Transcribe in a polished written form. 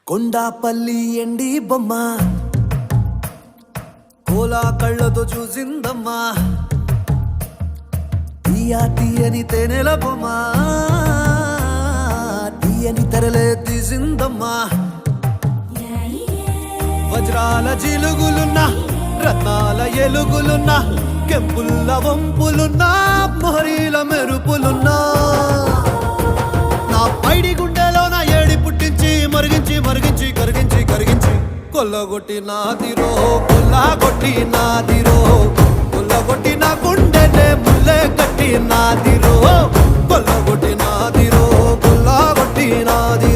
కొండాపల్లి ఎండి బొమ్మ కోలా కళ్ళతో చూసిందమ్మా తీయా తీయని తేనెల బొమ్మ తీయని తెరలే తీసిందమ్మా వజ్రాల జిలుగులున్నా రత్నాల ఎలుగులున్నా కెంపుల్ల వంపులున్నా మొహరీల మెరుపులున్నా నా పైడి గుండెలో నా ఏడి పుట్టించి మరిగించి మరిగించి కరిగించి కరిగించి కొల్లగొట్టి నాదిరో కొల్లగొట్టి నాదిరో కొల్లగొట్టి నా గుండెనే ముల్లే కట్టి నాదిరో కొల్లగొట్టి నాదిరో కొల్లగొట్టి నాదిరో